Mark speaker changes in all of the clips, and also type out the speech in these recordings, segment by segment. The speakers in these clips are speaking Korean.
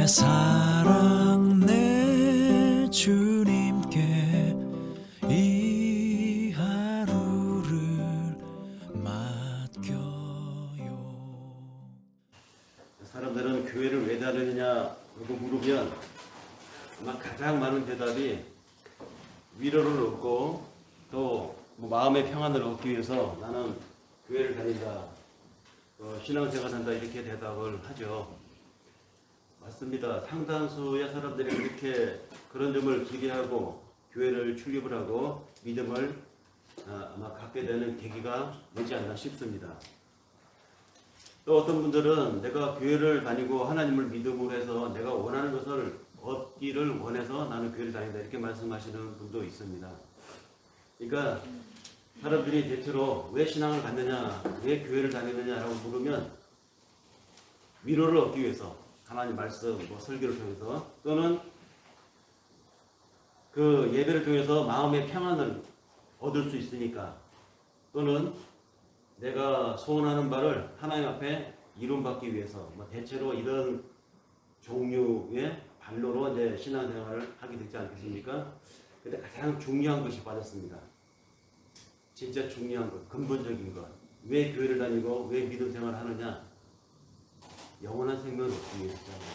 Speaker 1: 내 사랑 내 주님께 이 하루를 맡겨요.
Speaker 2: 사람들은 교회를 왜 다니느냐 라고 물으면 아마 가장 많은 대답이 위로를 얻고 또 마음의 평안을 얻기 위해서 나는 교회를 다닌다, 신앙생활 한다, 이렇게 대답을 하죠. 맞습니다. 상당수의 사람들이 그렇게 그런 점을 기대하고 교회를 출입을 하고 믿음을 아마 갖게 되는 계기가 되지 않나 싶습니다. 또 어떤 분들은 내가 교회를 다니고 하나님을 믿음으로 해서 내가 원하는 것을 얻기를 원해서 나는 교회를 다닌다, 이렇게 말씀하시는 분도 있습니다. 그러니까 사람들이 대체로 왜 신앙을 갖느냐, 왜 교회를 다니느냐라고 물으면 위로를 얻기 위해서, 하나님 말씀, 설교를 통해서, 또는 그 예배를 통해서 마음의 평안을 얻을 수 있으니까, 또는 내가 소원하는 바를 하나님 앞에 이룸받기 위해서, 대체로 이런 종류의 반로로 이제 신앙생활을 하게 되지 않겠습니까? 근데 가장 중요한 것이 빠졌습니다. 진짜 중요한 것, 근본적인 것. 왜 교회를 다니고 왜 믿음 생활을 하느냐? 영원한 생명을 얻기 위해서잖아요.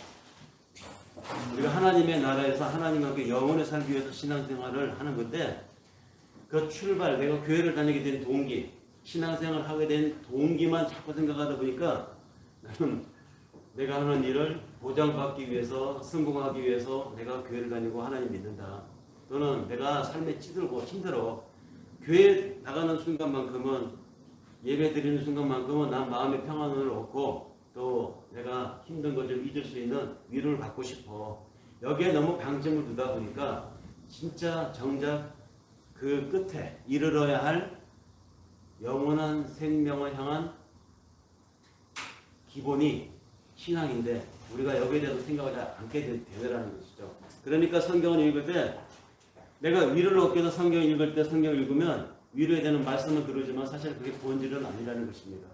Speaker 2: 우리가 하나님의 나라에서 하나님과 영원히 살기 위해서 신앙생활을 하는 건데, 그 출발, 내가 교회를 다니게 된 동기, 신앙생활을 하게 된 동기만 자꾸 생각하다 보니까 나는 내가 하는 일을 보장받기 위해서, 성공하기 위해서 내가 교회를 다니고 하나님 믿는다, 또는 내가 삶에 찌들고 힘들어 교회 나가는 순간만큼은, 예배 드리는 순간만큼은 난 마음의 평안을 얻고 또 내가 힘든 것 좀 잊을 수 있는 위로를 받고 싶어. 여기에 너무 방점을 두다 보니까 진짜 정작 그 끝에 이르러야 할 영원한 생명을 향한 기본이 신앙인데 우리가 여기에 대해서 생각을 잘 않게 되더라는 것이죠. 그러니까 성경을 읽을 때, 내가 위로를 얻기 위해서 성경을 읽을 때, 성경을 읽으면 위로에 대한 말씀은 그러지만 사실 그게 본질은 아니라는 것입니다.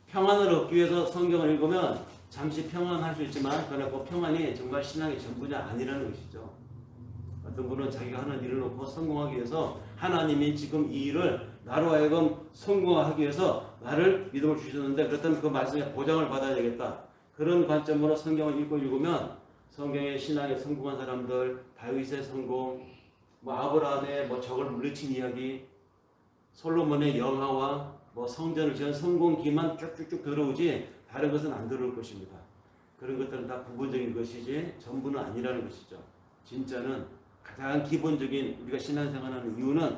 Speaker 2: 평안을 얻기 위해서 성경을 읽으면 잠시 평안할 수 있지만, 그러나 그 평안이 정말 신앙의 전부냐 아니라는 것이죠. 어떤 분은 자기가 하는 일을 놓고 성공하기 위해서 하나님이 지금 이 일을 나로 하여금 성공하기 위해서 나를 믿음을 주셨는데, 그렇다면 그 말씀에 보장을 받아야 되겠다, 그런 관점으로 성경을 읽으면 성경의 신앙에 성공한 사람들, 다윗의 성공, 아브라함의 적을 물리친 이야기, 솔로몬의 영화와 성전을 지은 성공기만 쭉쭉쭉 들어오지 다른 것은 안 들어올 것입니다. 그런 것들은 다 부분적인 것이지 전부는 아니라는 것이죠. 진짜는 가장 기본적인 우리가 신앙생활하는 이유는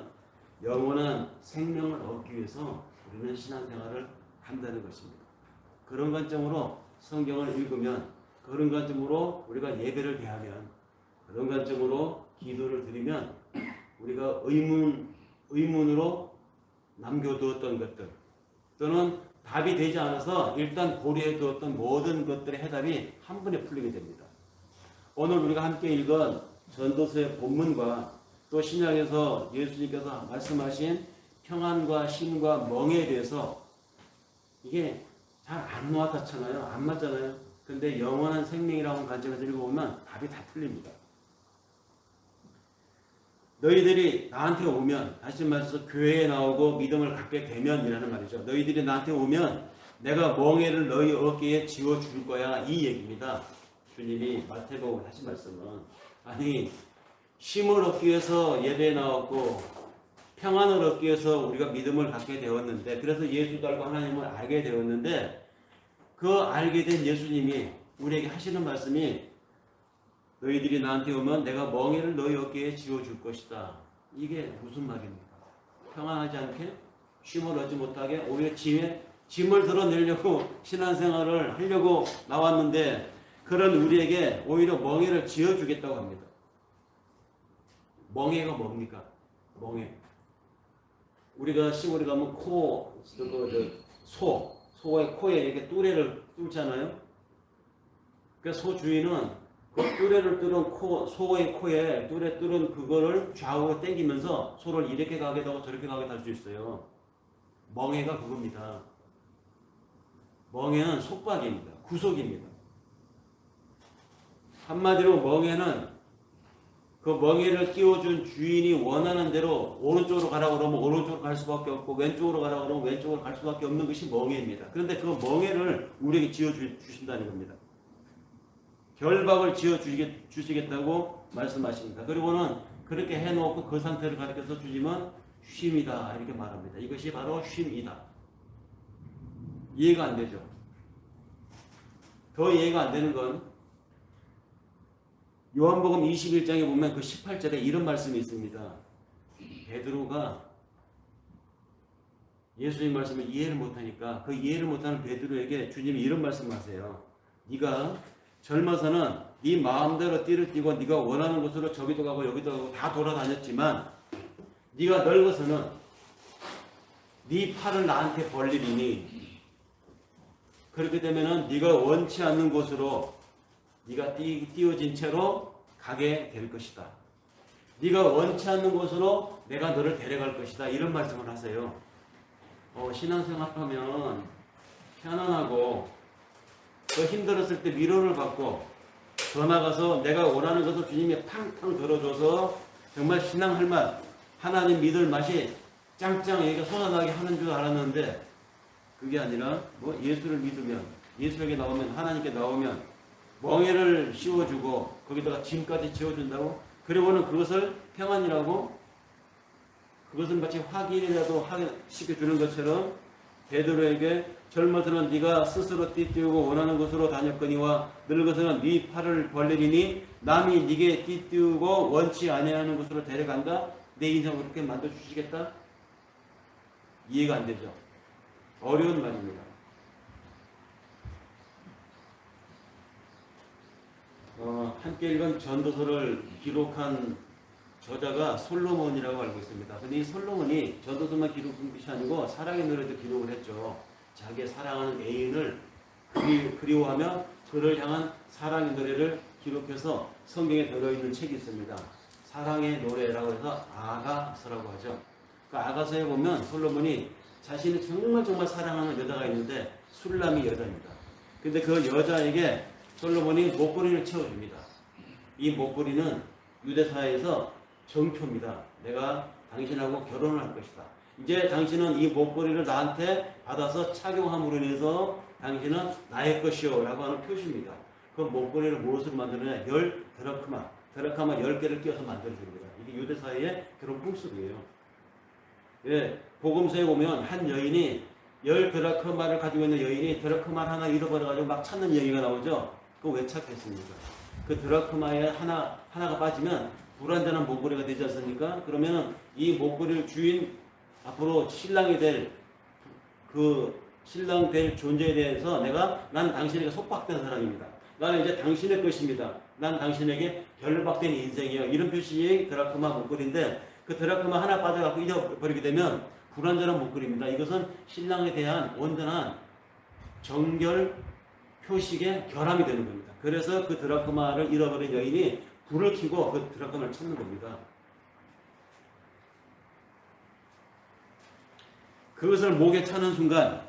Speaker 2: 영원한 생명을 얻기 위해서 우리는 신앙생활을 한다는 것입니다. 그런 관점으로 성경을 읽으면, 그런 관점으로 우리가 예배를 대하면, 그런 관점으로 기도를 드리면 우리가 의문으로 남겨두었던 것들, 또는 답이 되지 않아서 일단 고려해 두었던 모든 것들의 해답이 한 번에 풀리게 됩니다. 오늘 우리가 함께 읽은 전도서의 본문과 또 신약에서 예수님께서 말씀하신 평안과 쉼과 멍에 대해서 이게 잘 안 와닿잖아요. 안 맞잖아요. 근데 영원한 생명이라는 관점에서 읽어보면 답이 다 틀립니다. 너희들이 나한테 오면, 다시 말해서 교회에 나오고 믿음을 갖게 되면 이라는 말이죠. 너희들이 나한테 오면 내가 멍에를 너희 어깨에 지워줄 거야, 이 얘기입니다. 주님이 마태복음 하신 말씀은, 아니 쉼을 얻기 위해서 예배에 나왔고 평안을 얻기 위해서 우리가 믿음을 갖게 되었는데, 그래서 예수도 알고 하나님을 알게 되었는데, 그 알게 된 예수님이 우리에게 하시는 말씀이, 너희들이 나한테 오면 내가 멍에를 너희 어깨에 지워줄 것이다. 이게 무슨 말입니까? 평안하지 않게, 쉼을 얻지 못하게, 오히려 짐을 드러내려고 신앙생활을 하려고 나왔는데, 그런 우리에게 오히려 멍에를 지어주겠다고 합니다. 멍에가 뭡니까? 멍에. 우리가 시골에 가면 소의 코에 이렇게 뚜레를 뚫잖아요. 그러니까 소 주인은 그 뚜레를 뚫은 소의 코에 뚜레 뚫은 그거를 좌우로 당기면서 소를 이렇게 가게 하고 저렇게 가게 할 수 있어요. 멍에가 그겁니다. 멍에는 속박입니다. 구속입니다. 한마디로 멍에는 그 멍에를 띄워준 주인이 원하는 대로 오른쪽으로 가라고 그러면 오른쪽으로 갈 수밖에 없고 왼쪽으로 가라고 그러면 왼쪽으로 갈 수밖에 없는 것이 멍에입니다. 그런데 그 멍에를 우리에게 지어주신다는 겁니다. 결박을 지어주시겠다고 말씀하십니다. 그리고는 그렇게 해놓고 그 상태를 가리켜서 주님은 쉼이다 이렇게 말합니다. 이것이 바로 쉼이다. 이해가 안 되죠? 더 이해가 안 되는 건 요한복음 21장에 보면 그 18절에 이런 말씀이 있습니다. 베드로가 예수님 말씀을 이해를 못하니까 그 이해를 못하는 베드로에게 주님이 이런 말씀을 하세요. 네가 젊어서는 네 마음대로 띠를 띠고 네가 원하는 곳으로 저기도 가고 여기도 가고 다 돌아다녔지만 네가 늙어서는 네 팔을 나한테 벌리리니 그렇게 되면은 네가 원치 않는 곳으로 네가 띄워진 채로 가게 될 것이다. 네가 원치 않는 곳으로 내가 너를 데려갈 것이다. 이런 말씀을 하세요. 신앙생활하면 편안하고 더 힘들었을 때 위로를 받고 더 나가서 내가 원하는 것을 주님이 팡팡 들어줘서 정말 신앙할 맛, 하나님 믿을 맛이 짱짱 얘가 솟아나게 하는 줄 알았는데 그게 아니라 뭐 예수를 믿으면 예수에게 나오면 하나님께 나오면 멍에를 씌워주고 거기다가 짐까지 지어준다고 그리고는 그것을 평안이라고 그것은 마치 확인이라도 시켜주는 것처럼 베드로에게 젊어서는 네가 스스로 띠띠우고 원하는 곳으로 다녔거니와 늙어서는 네 팔을 벌리리니 남이 네게 띠띠우고 원치 아니하는 곳으로 데려간다. 내 인생을 그렇게 만들어주시겠다? 이해가 안 되죠? 어려운 말입니다. 함께 읽은 전도서를 기록한 저자가 솔로몬이라고 알고 있습니다. 근데 이 솔로몬이 전도서만 기록한 것이 아니고 사랑의 노래도 기록을 했죠. 자기의 사랑하는 애인을 그리워하며 그를 향한 사랑의 노래를 기록해서 성경에 들어있는 책이 있습니다. 사랑의 노래라고 해서 아가서라고 하죠. 그 아가서에 보면 솔로몬이 자신이 정말 사랑하는 여자가 있는데 술람이 여자입니다. 근데 그 여자에게 솔로몬이 목걸이를 채워줍니다. 이 목걸이는 유대사회에서 정표입니다. 내가 당신하고 결혼을 할 것이다. 이제 당신은 이 목걸이를 나한테 받아서 착용함으로 인해서 당신은 나의 것이요 라고 하는 표시입니다. 그 목걸이를 무엇으로 만드느냐? 10드라크마 10개를 끼워서 만들어줍니다. 이게 유대사회의 결혼 풍습이에요. 예, 복음서에 보면 한 여인이 10드라크마를 가지고 있는 여인이 드라크마를 하나 잃어버려가지고 막 찾는 얘기가 나오죠. 그거 왜 찾겠습니까? 그 드라크마에 하나가 빠지면 불완전한 목걸이가 되지 않습니까? 그러면 이 목걸이를 주인 앞으로 신랑이 될 신랑 될 존재에 대해서 난 당신에게 속박된 사람입니다. 나는 이제 당신의 것입니다. 난 당신에게 결박된 인생이에요. 이런 표시의 드라크마 목걸이인데 그 드라크마 하나 빠져갖고 잊어버리게 되면 불완전한 목걸이입니다. 이것은 신랑에 대한 온전한 정결 표식의 결함이 되는 겁니다. 그래서 그 드라크마를 잃어버린 여인이 불을 켜고 그 드라크마를 찾는 겁니다. 그것을 목에 차는 순간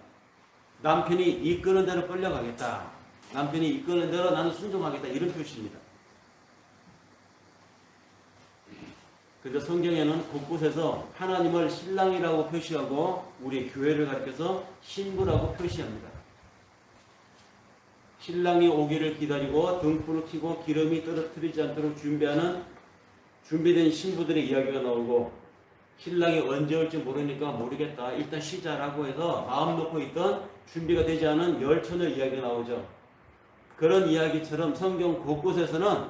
Speaker 2: 남편이 이끄는 대로 끌려가겠다. 남편이 이끄는 대로 나는 순종하겠다. 이런 표시입니다. 그래서 성경에는 곳곳에서 하나님을 신랑이라고 표시하고 우리 교회를 가리켜서 신부라고 표시합니다. 신랑이 오기를 기다리고 등불을 켜고 기름이 떨어뜨리지 않도록 준비된 신부들의 이야기가 나오고 신랑이 언제 올지 모르니까 모르겠다. 일단 쉬자라고 해서 마음 놓고 있던 준비가 되지 않은 열처녀 이야기가 나오죠. 그런 이야기처럼 성경 곳곳에서는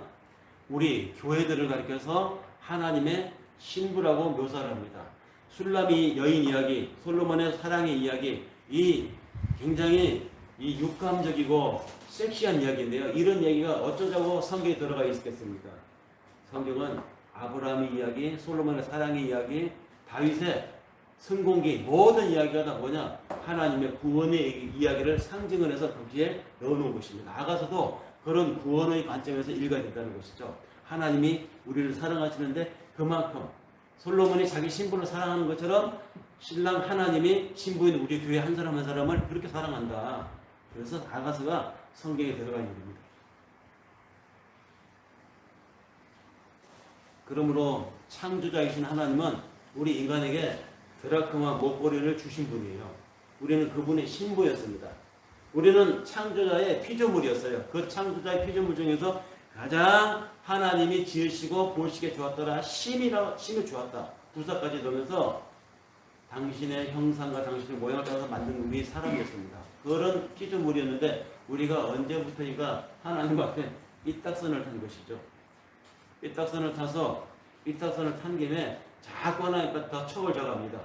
Speaker 2: 우리 교회들을 가리켜서 하나님의 신부라고 묘사를 합니다. 술람이 여인 이야기, 솔로몬의 사랑의 이야기, 이 굉장히 육감적이고 섹시한 이야기인데요. 이런 얘기가 어쩌자고 성경에 들어가 있겠습니까? 성경은 아브라함의 이야기, 솔로몬의 사랑의 이야기, 다윗의 성공기 모든 이야기가 다 뭐냐? 하나님의 구원의 이야기를 상징을 해서 거기에 넣어놓은 것입니다. 아가서도 그런 구원의 관점에서 읽어야 된다는 것이죠. 하나님이 우리를 사랑하시는데 그만큼 솔로몬이 자기 신부를 사랑하는 것처럼 신랑 하나님이 신부인 우리 교회 한 사람 한 사람을 그렇게 사랑한다. 그래서 나가서가 성경에 들어간 일입니다. 그러므로 창조자이신 하나님은 우리 인간에게 드라크마 목걸이를 주신 분이에요. 우리는 그분의 신부였습니다. 우리는 창조자의 피조물이었어요. 그 창조자의 피조물 중에서 가장 하나님이 지으시고 보시기에 좋았더라. 심히 좋았다. 부사까지 넣으면서 당신의 형상과 당신의 모양을 따라서 만든 우리 사람이었습니다. 그런 피조물이었는데 우리가 언제부터인가 하나님 앞에 이딱선을 탄 것이죠. 이딱선을 타서 이딱선을 탄 김에 자꾸 하나님과 더 척을 져갑니다.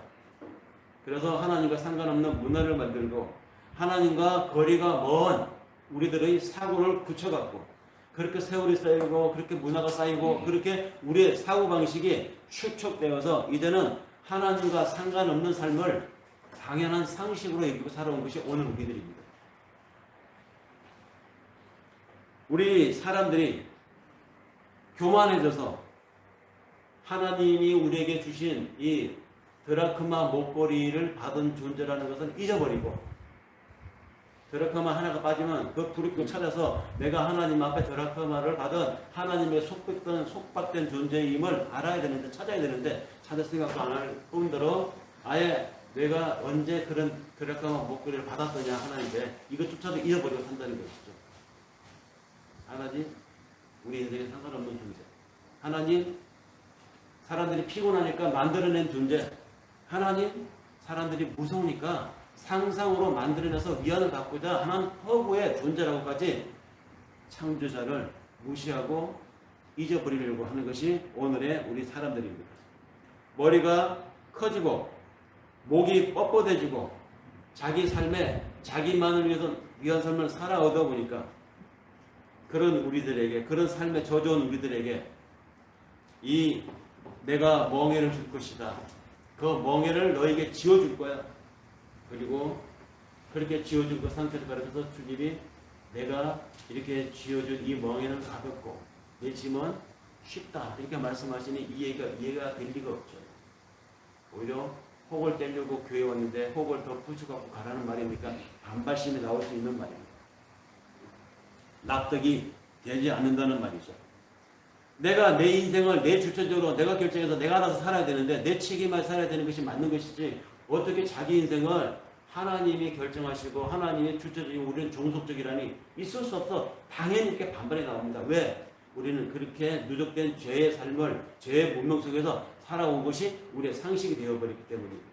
Speaker 2: 그래서 하나님과 상관없는 문화를 만들고 하나님과 거리가 먼 우리들의 사고를 굳혀갖고 그렇게 세월이 쌓이고 그렇게 문화가 쌓이고 그렇게 우리의 사고방식이 축적되어서 이제는 하나님과 상관없는 삶을 당연한 상식으로 여기고 살아온 것이 오늘 우리들입니다. 우리 사람들이 교만해져서 하나님이 우리에게 주신 이 드라크마 목걸이를 받은 존재라는 것을 잊어버리고 드라크마 하나가 빠지면 그 불을 찾아서 내가 하나님 앞에 드라크마를 받은 하나님의 속박된 존재임을 알아야 되는데 찾아야 되는데 찾을 생각도 안 할 뿐더러 아예 내가 언제 그런 드라크마 목걸이를 받았더냐 하나님께 이것조차도 잊어버리고 산다는 것이죠. 하나님 우리 인생에 상관없는 존재, 하나님 사람들이 피곤하니까 만들어낸 존재, 하나님 사람들이 무서우니까 상상으로 만들어내서 위안을 받고자 하는 허구의 존재라고까지 창조자를 무시하고 잊어버리려고 하는 것이 오늘의 우리 사람들입니다. 머리가 커지고 목이 뻣뻣해지고 자기 삶에 자기만을 위해서 위한 삶을 살아 얻어 보니까 그런 우리들에게, 그런 삶에 젖어온 우리들에게 이 내가 멍에를 줄 것이다. 그 멍에를 너에게 지어줄 거야. 그리고 그렇게 지어준 그 상태를 가르쳐서 주님이 내가 이렇게 지어준 이 멍에는 가볍고 내 짐은 쉽다. 이렇게 말씀하시니 이해가 될 리가 없죠. 오히려 혹을 떼려고 교회 왔는데 혹을 더 부수갖고 가라는 말이니까 반발심이 나올 수 있는 말입니다. 납득이 되지 않는다는 말이죠. 내가 내 인생을 내 주체적으로 내가 결정해서 내가 알아서 살아야 되는데 내 책임을 살아야 되는 것이 맞는 것이지 어떻게 자기 인생을 하나님이 결정하시고 하나님이 주체적인 우리는 종속적이라니 있을 수 없어. 당연히 이렇게 반발이 나옵니다. 왜? 우리는 그렇게 누적된 죄의 삶을 죄의 문명 속에서 살아온 것이 우리의 상식이 되어버렸기 때문입니다.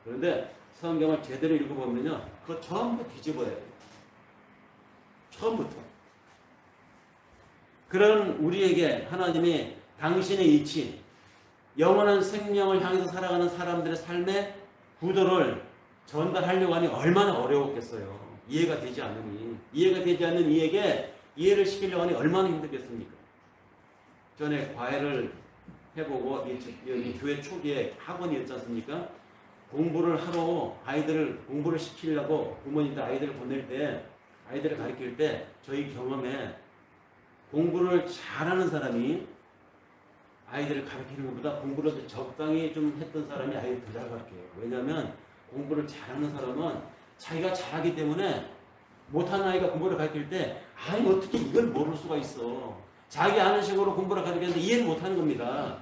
Speaker 2: 그런데 성경을 제대로 읽어보면요 그거 전부 뒤집어야 돼요. 처음부터. 그런 우리에게 하나님이 당신의 이치, 영원한 생명을 향해서 살아가는 사람들의 삶의 구도를 전달하려고 하니 얼마나 어려웠겠어요. 이해가 되지 않으니. 이해가 되지 않는 이에게 이해를 시키려고 하니 얼마나 힘들겠습니까? 전에 과외를 해보고 이 교회 초기에 학원이었지 않습니까? 공부를 하러 공부를 시키려고 부모님들 아이들을 보낼 때 아이들을 가르칠 때 저희 경험에 공부를 잘하는 사람이 아이들을 가르치는 것보다 공부를 적당히 좀 했던 사람이 아이를 더 잘 가르쳐요. 왜냐하면 공부를 잘하는 사람은 자기가 잘하기 때문에 못하는 아이가 공부를 가르칠 때 아니 어떻게 이걸 모를 수가 있어. 자기 아는 식으로 공부를 가르치는데 이해를 못하는 겁니다.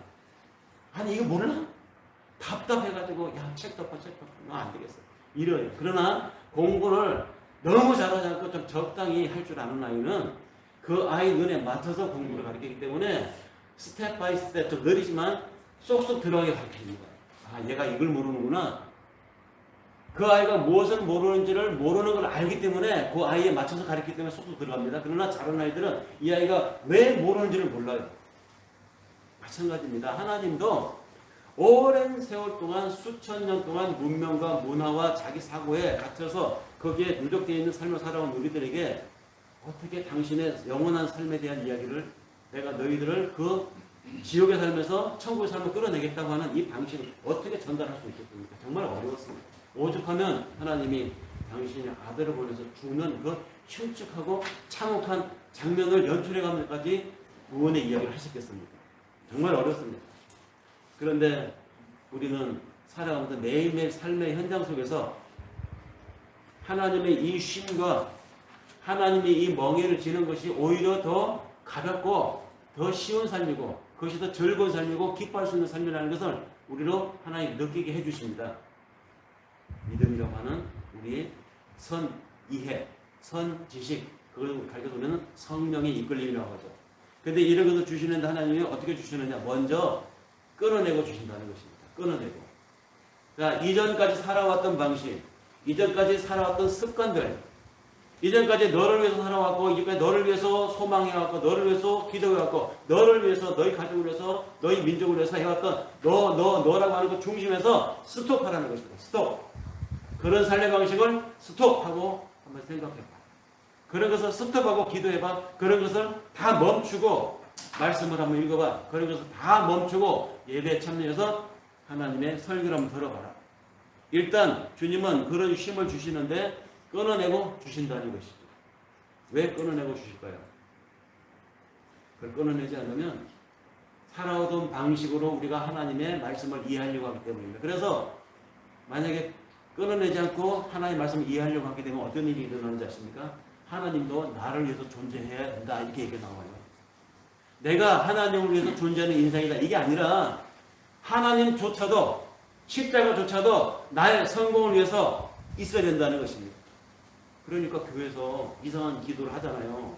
Speaker 2: 아니 이거 몰라? 답답해가지고 야 책 덮어 너 안 되겠어. 이래요. 그러나 공부를 너무 잘하지 않고 좀 적당히 할 줄 아는 아이는 그 아이 눈에 맞춰서 공부를 가르치기 때문에 스텝 바이 스텝 좀 느리지만 쏙쏙 들어가게 가르칩니다. 아 얘가 이걸 모르는구나. 그 아이가 무엇을 모르는지를 모르는 걸 알기 때문에 그 아이에 맞춰서 가르치기 때문에 쏙쏙 들어갑니다. 그러나 잘하는 아이들은 이 아이가 왜 모르는지를 몰라요. 마찬가지입니다. 하나님도 오랜 세월 동안 수천 년 동안 문명과 문화와 자기 사고에 갇혀서 거기에 누적되어 있는 삶을 살아온 우리들에게 어떻게 당신의 영원한 삶에 대한 이야기를 내가 너희들을 그 지옥의 삶에서 천국의 삶을 끌어내겠다고 하는 이 방식을 어떻게 전달할 수 있겠습니까? 정말 어려웠습니다. 오죽하면 하나님이 당신의 아들을 보내서 죽는 그 흉측하고 참혹한 장면을 연출해가면서까지 구원의 이야기를 하셨겠습니까? 정말 어렵습니다. 그런데 우리는 살아가면서 매일매일 삶의 현장 속에서 하나님의 이 쉼과 하나님이 이 멍에를 지는 것이 오히려 더 가볍고 더 쉬운 삶이고 그것이 더 즐거운 삶이고 기뻐할 수 있는 삶이라는 것을 우리로 하나님 느끼게 해주십니다. 믿음이라고 하는 우리의 선 이해, 선 지식, 그걸 가르쳐서 우리는 성령의 이끌림이라고 하죠. 근데 이런 것을 주시는데 하나님이 어떻게 주시느냐? 먼저 끊어내고 주신다는 것입니다. 끊어내고. 자, 이전까지 살아왔던 방식, 이전까지 살아왔던 습관들, 이전까지 너를 위해서 살아왔고, 이제까지 너를 위해서 소망해왔고, 너를 위해서 기도해왔고, 너를 위해서, 너희 가족을 위해서, 너희 민족을 위해서 해왔던 너라고 하는 그 중심에서 스톱하라는 것입니다. 스톱. 그런 삶의 방식을 스톱하고 한번 생각해봐. 그런 것을 스톱하고 기도해봐. 그런 것을 다 멈추고 말씀을 한번 읽어봐. 그런 것을 다 멈추고 예배에 참여해서 하나님의 설교를 한번 들어봐라. 일단 주님은 그런 힘을 주시는데 끊어내고 주신다는 것이죠. 왜 끊어내고 주실까요? 그걸 끊어내지 않으면 살아오던 방식으로 우리가 하나님의 말씀을 이해하려고 하기 때문입니다. 그래서 만약에 끊어내지 않고 하나님의 말씀을 이해하려고 하게 되면 어떤 일이 일어나는지 아십니까? 하나님도 나를 위해서 존재해야 된다 이렇게 얘기가 나와요. 내가 하나님을 위해서 존재하는 인생이다 이게 아니라 하나님조차도 십자가조차도 나의 성공을 위해서 있어야 된다는 것입니다. 그러니까 교회에서 이상한 기도를 하잖아요.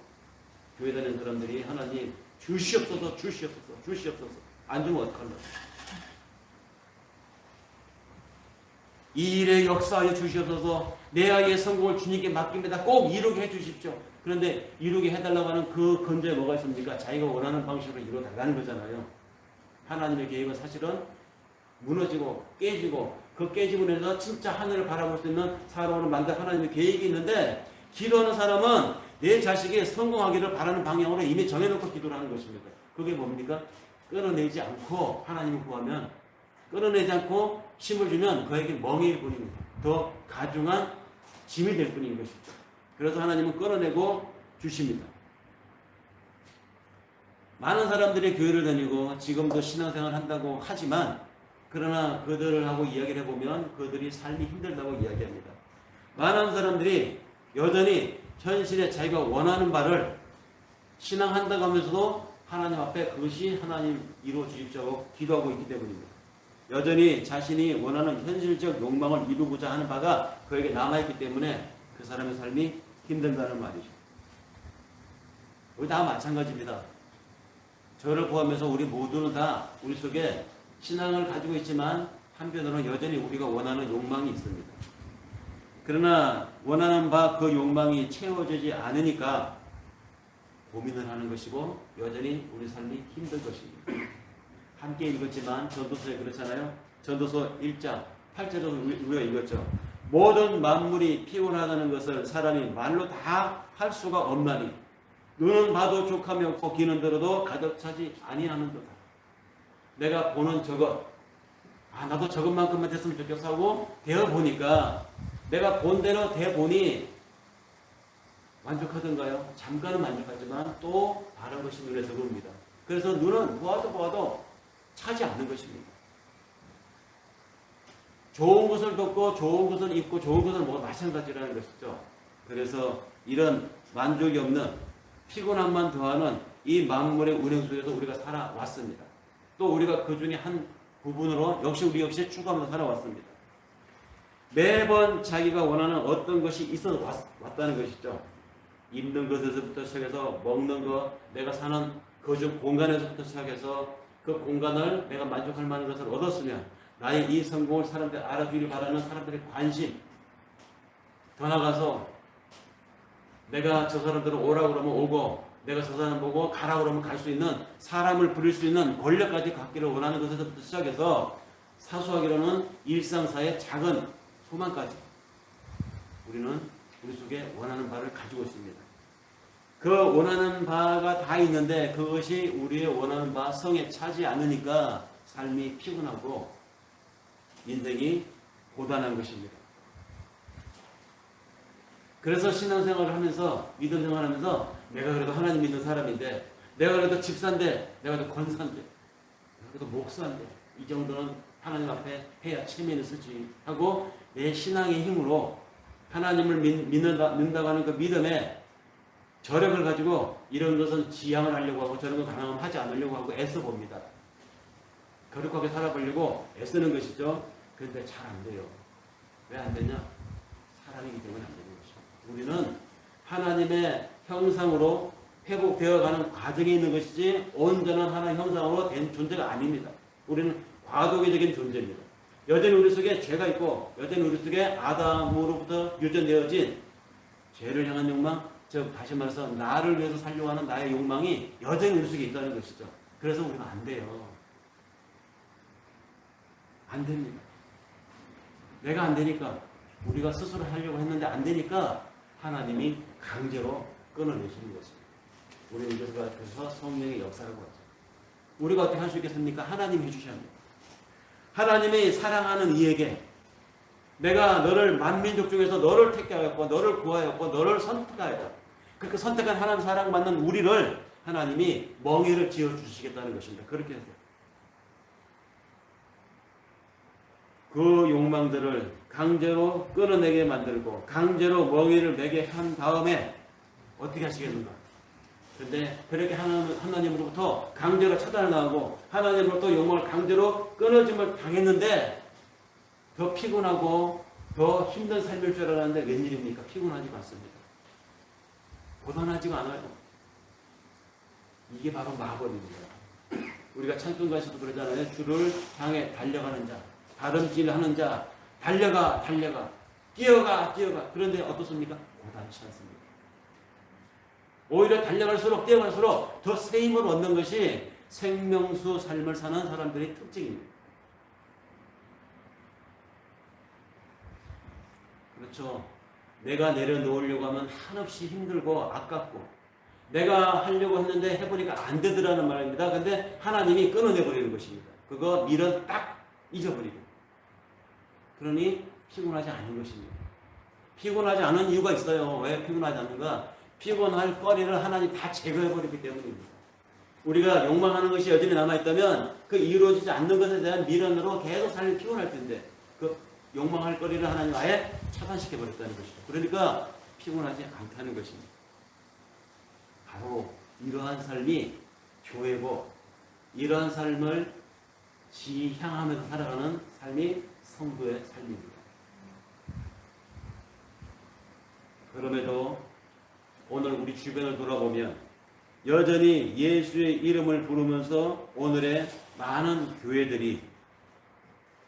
Speaker 2: 교회 다니는 사람들이 하나님 주시옵소서 주시옵소서 주시옵소서 안 주면 어떡할래? 이 일에 역사하여 주시옵소서 내 아이의 성공을 주님께 맡깁니다. 꼭 이루게 해주십시오. 그런데 이루게 해달라고 하는 그 근저에 뭐가 있습니까? 자기가 원하는 방식으로 이루어달라는 거잖아요. 하나님의 계획은 사실은 무너지고 깨지고 그 깨지고 나서 진짜 하늘을 바라볼 수 있는 사람으로 만들 하나님의 계획이 있는데 기도하는 사람은 내 자식이 성공하기를 바라는 방향으로 이미 정해놓고 기도를 하는 것입니다. 그게 뭡니까? 끊어내지 않고 하나님을 구하면 끊어내지 않고 힘을 주면 그에게 멍해일 뿐입니다. 더 가중한 짐이 될 뿐인 것입니다. 그래서 하나님은 끊어내고 주십니다. 많은 사람들이 교회를 다니고 지금도 신앙생활을 한다고 하지만 그러나 그들하고 이야기를 해보면 그들이 삶이 힘들다고 이야기합니다. 많은 사람들이 여전히 현실에 자기가 원하는 바를 신앙한다고 하면서도 하나님 앞에 그것이 하나님 이루어 주십시오 하고 기도하고 있기 때문입니다. 여전히 자신이 원하는 현실적 욕망을 이루고자 하는 바가 그에게 남아있기 때문에 그 사람의 삶이 힘들다는 말이죠. 우리 다 마찬가지입니다. 저를 포함해서 우리 모두는 다 우리 속에 신앙을 가지고 있지만 한편으로는 여전히 우리가 원하는 욕망이 있습니다. 그러나 원하는 바 그 욕망이 채워지지 않으니까 고민을 하는 것이고 여전히 우리 삶이 힘든 것입니다. 함께 읽었지만 전도서에 그렇잖아요. 전도서 1장 8절에서 우리가 읽었죠. 모든 만물이 피곤하다는 것을 사람이 말로 다 할 수가 없나니 눈은 봐도 족함이 없고 귀는 들어도 가득 차지 아니하는도다. 내가 보는 저것 나도 저것만큼만 됐으면 좋겠어 하고 되어보니까 내가 본 대로 되어보니 만족하던가요? 잠깐은 만족하지만 또 다른 것이 눈에 들어옵니다. 그래서 눈은 보아도 차지 않는 것입니다. 좋은 것을 듣고 좋은 것을 입고 좋은 것을 먹어 마찬가지라는 것이죠. 그래서 이런 만족이 없는 피곤함만 더하는 이 만물의 운행 속에서 우리가 살아왔습니다. 또 우리가 그 중에 한 부분으로 우리 역시 추구하면서 살아왔습니다. 매번 자기가 원하는 어떤 것이 있어 왔다는 것이죠. 입는 것에서부터 시작해서 먹는 것, 내가 사는 거주 공간에서부터 시작해서 그 공간을 내가 만족할 만한 것을 얻었으면 나의 이 성공을 사람들이 알아주기를 바라는 사람들의 관심, 더 나가서 내가 저 사람들을 오라고 그러면 오고 내가 저 사람 보고 가라고 그러면 갈 수 있는 사람을 부릴 수 있는 권력까지 갖기를 원하는 것에서부터 시작해서 사소하기로는 일상사의 작은 소망까지 우리는 우리 속에 원하는 바를 가지고 있습니다. 그 원하는 바가 다 있는데 그것이 우리의 원하는 바 성에 차지 않으니까 삶이 피곤하고 인생이 고단한 것입니다. 그래서 신앙생활을 하면서 믿음 생활을 하면서 내가 그래도 하나님 믿는 사람인데 내가 그래도 집사인데 내가 그래도 권사인데 내가 그래도 목사인데 이 정도는 하나님 앞에 해야 체면을 쓰지 하고 내 신앙의 힘으로 하나님을 믿는다고 하는 그 믿음에 저력을 가지고 이런 것은 지향을 하려고 하고 저런 건 가능하면 하지 않으려고 하고 애써 봅니다. 거룩하게 살아보려고 애쓰는 것이죠. 그런데 잘 안 돼요. 왜 안 되냐? 사람이기 때문에 안 되는 것입니다. 우리는 하나님의 형상으로 회복되어가는 과정에 있는 것이지 온전한 하나님 형상으로 된 존재가 아닙니다. 우리는 과도기적인 존재입니다. 여전히 우리 속에 죄가 있고 여전히 우리 속에 아담으로부터 유전되어진 죄를 향한 욕망, 즉 다시 말해서 나를 위해서 살려고 하는 나의 욕망이 여전히 우리 속에 있다는 것이죠. 그래서 우리가 안 돼요. 안 됩니다. 내가 안 되니까 우리가 스스로 하려고 했는데 안 되니까 하나님이 강제로 끊어내시는 것입니다. 우리는 그래서 성령의 역사라고 하죠. 우리가 어떻게 할 수 있겠습니까? 하나님이 해주셔야 합니다. 하나님이 사랑하는 이에게 내가 너를 만민족 중에서 너를 택하였고 너를 구하였고 너를 선택하였다. 그렇게 선택한 하나님 사랑받는 우리를 하나님이 멍에를 지어주시겠다는 것입니다. 그렇게 해서 그 욕망들을 강제로 끊어내게 만들고 강제로 멍에를 내게 한 다음에 어떻게 하시겠는가? 근데 그렇게 하나님으로부터 강제로 차단을 당하고 하나님으로부터 욕망을 강제로 끊어짐을 당했는데 더 피곤하고 더 힘든 삶일 줄 알았는데 웬일입니까? 피곤하지가 않습니다. 고단하지가 않아요. 이게 바로 마법입니다. 우리가 찬송가에서도 그러잖아요. 주를 향해 달려가는 자, 다름질하는 자, 달려가 뛰어가. 그런데 어떻습니까? 고단치 않습니다. 오히려 달려갈수록 뛰어갈수록 더 새 힘을 얻는 것이 생명수 삶을 사는 사람들의 특징입니다. 그렇죠. 내가 내려놓으려고 하면 한없이 힘들고 아깝고 내가 하려고 했는데 해보니까 안 되더라는 말입니다. 근데 하나님이 끊어내버리는 것입니다. 그거 밀어 딱 잊어버리고. 그러니 피곤하지 않은 것입니다. 피곤하지 않은 이유가 있어요. 왜 피곤하지 않는가? 피곤할 거리를 하나님 다 제거해버리기 때문입니다. 우리가 욕망하는 것이 여전히 남아있다면 그 이루어지지 않는 것에 대한 미련으로 계속 삶이 피곤할 텐데 그 욕망할 거리를 하나님 아예 차단시켜버렸다는 것이죠. 그러니까 피곤하지 않다는 것입니다. 바로 이러한 삶이 교회고 이러한 삶을 지향하면서 살아가는 삶이 성도의 삶입니다. 그럼에도 오늘 우리 주변을 돌아보면 여전히 예수의 이름을 부르면서 오늘의 많은 교회들이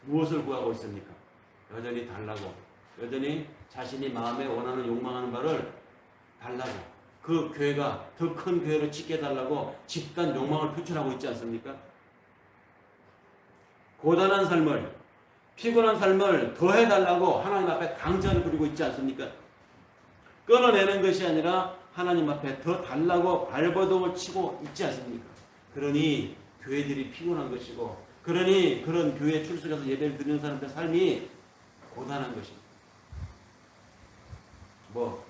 Speaker 2: 무엇을 구하고 있습니까? 여전히 달라고, 여전히 자신이 마음에 원하는 욕망하는 바를 달라고, 그 교회가 더 큰 교회로 짓게 달라고 집단 욕망을 표출하고 있지 않습니까? 고단한 삶을, 피곤한 삶을 더 해달라고 하나님 앞에 강제를 부리고 있지 않습니까? 끊어내는 것이 아니라 하나님 앞에 더 달라고 발버둥을 치고 있지 않습니까? 그러니 교회들이 피곤한 것이고, 그러니 그런 교회에 출석해서 예배를 드리는 사람들의 삶이 고단한 것입니다.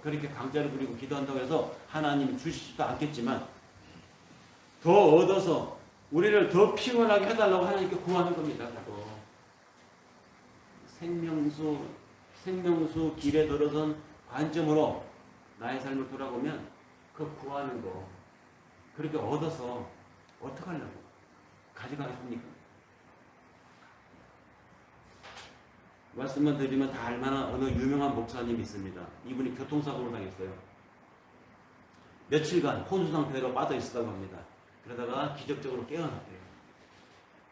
Speaker 2: 그렇게 강제를 부리고 기도한다고 해서 하나님이 주시지도 않겠지만 더 얻어서 우리를 더 피곤하게 해달라고 하나님께 구하는 겁니다. 생명수 길에 들어선 관점으로 나의 삶을 돌아보면 그 구하는 거 그렇게 얻어서 어떡하려고 가져가겠습니까? 말씀만 드리면 다 알만한 어느 유명한 목사님이 있습니다. 이분이 교통사고를 당했어요. 며칠간 혼수 상태로 빠져 있었다고 합니다. 그러다가 기적적으로 깨어났대요.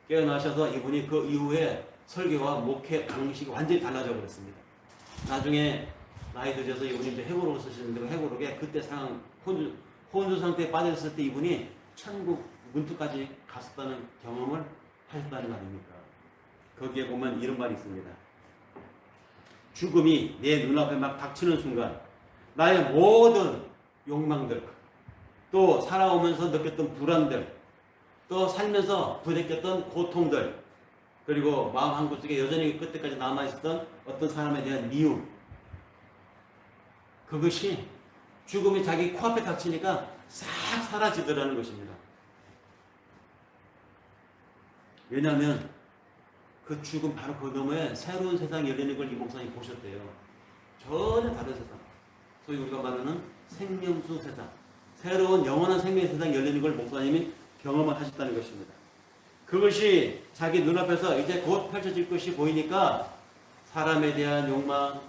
Speaker 2: 깨어나셔서 이분이 그 이후에 설교와 목회 방식이 완전히 달라져 버렸습니다. 나중에 나이 드셔서 이분이 이제 해고록을 쓰시는데 그 해고록에 그때 상황 혼수 상태에 빠졌을 때 이분이 천국 문턱까지 갔었다는 경험을 하셨다는 거 아닙니까? 거기에 보면 이런 말이 있습니다. 죽음이 내 눈앞에 막 닥치는 순간 나의 모든 욕망들, 또 살아오면서 느꼈던 불안들, 또 살면서 부딪혔던 고통들, 그리고 마음 한구석에 여전히 그때까지 남아있었던 어떤 사람에 대한 미움, 그것이 죽음이 자기 코앞에 닥치니까 싹 사라지더라는 것입니다. 왜냐하면 그 죽음 바로 그 너머에 새로운 세상이 열리는 걸 이 목사님이 보셨대요. 전혀 다른 세상. 소위 우리가 말하는 생명수 세상. 새로운 영원한 생명의 세상이 열리는 걸 목사님이 경험을 하셨다는 것입니다. 그것이 자기 눈앞에서 이제 곧 펼쳐질 것이 보이니까 사람에 대한 욕망,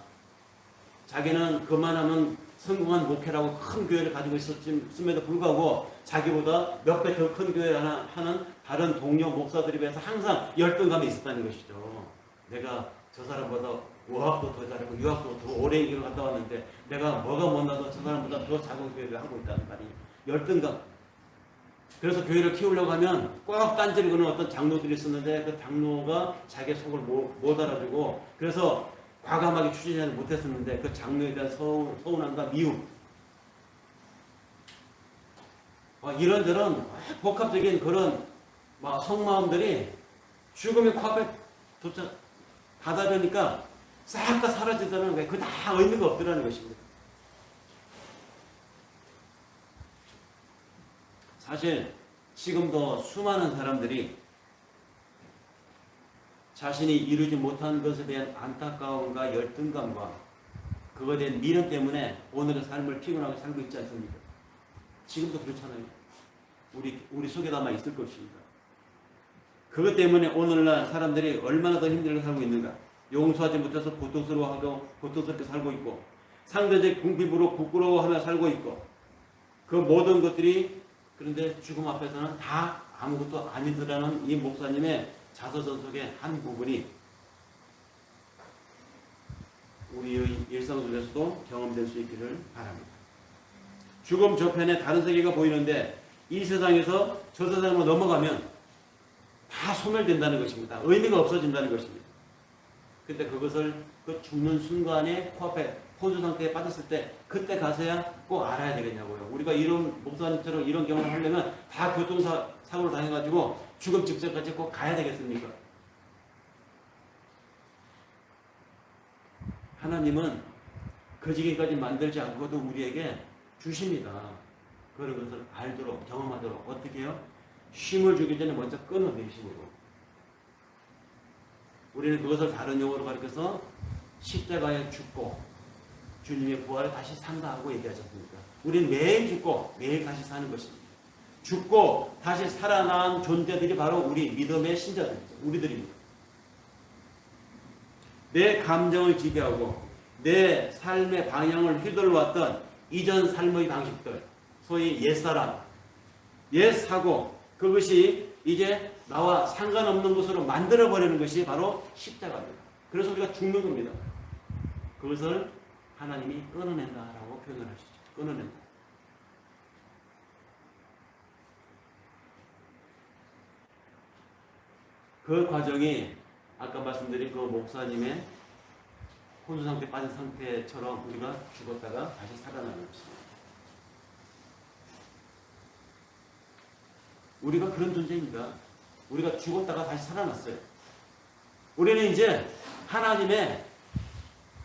Speaker 2: 자기는 그만하면 성공한 목회라고 큰 교회를 가지고 있었음에도 불구하고 자기보다 몇 배 더 큰 교회를 하는 다른 동료 목사들에 비해서 항상 열등감이 있었다는 것이죠. 내가 저 사람보다 어학도 더 잘하고 유학도 더 오래 길을 갔다 왔는데 내가 뭐가 못나서 저 사람보다 더 작은 교회를 하고 있다는 말이 열등감. 그래서 교회를 키우려고 하면 꼭 딴지를 거는 어떤 장로들이 있었는데 그 장로가 자기 속을 못 알아주고 그래서 과감하게 추진하지 못했었는데 그 장로에 대한 서운함과 미움 이런저런 복합적인 그런 속마음들이 죽음의 코앞에 다다르니까 싹 다 사라지더라는 거예요. 그거 다 의미가 없더라는 것입니다. 사실 지금도 수많은 사람들이 자신이 이루지 못한 것에 대한 안타까움과 열등감과 그거에 대한 미련 때문에 오늘의 삶을 피곤하게 살고 있지 않습니까? 지금도 그렇잖아요. 우리 속에 담아 있을 것입니다. 그것 때문에 오늘날 사람들이 얼마나 더 힘들게 살고 있는가? 용서하지 못해서 고통스러워하고 고통스럽게 살고 있고 상대적 궁핍으로 부끄러워하며 살고 있고 그 모든 것들이 그런데 죽음 앞에서는 다 아무것도 아니더라는 이 목사님의 자서전속의 한 부분이 우리의 일상 속에서도 경험될 수 있기를 바랍니다. 죽음 저편에 다른 세계가 보이는데 이 세상에서 저 세상으로 넘어가면 다 소멸된다는 것입니다. 의미가 없어진다는 것입니다. 근데 그것을 그 죽는 순간에 코앞에 포주 상태에 빠졌을 때 그때 가서야 꼭 알아야 되겠냐고요. 우리가 이런 목사님처럼 이런 경험을 하려면 다 교통사고를 당해가지고 죽음 직전까지 꼭 가야 되겠습니까? 하나님은 그 지경까지 만들지 않고도 우리에게 주십니다. 그런 것을 알도록 경험하도록 어떻게 해요? 쉼을 주기 전에 먼저 끊어내심으로. 우리는 그것을 다른 용어로 가르쳐서 십자가에 죽고 주님의 부활을 다시 산다 하고 얘기하지 않습니까? 우리는 매일 죽고 매일 다시 사는 것입니다. 죽고 다시 살아난 존재들이 바로 우리 믿음의 신자들이죠. 우리들입니다. 내 감정을 지배하고 내 삶의 방향을 휘둘러왔던 이전 삶의 방식들, 소위 옛사람, 옛사고, 그것이 이제 나와 상관없는 것으로 만들어버리는 것이 바로 십자가입니다. 그래서 우리가 죽는 겁니다. 그것을 하나님이 끊어낸다라고 표현을 하시죠. 끊어낸다. 그 과정이 아까 말씀드린 그 목사님의 혼수 상태에 빠진 상태처럼 우리가 죽었다가 다시 살아나는 것입니다. 우리가 그런 존재입니다. 우리가 죽었다가 다시 살아났어요. 우리는 이제 하나님의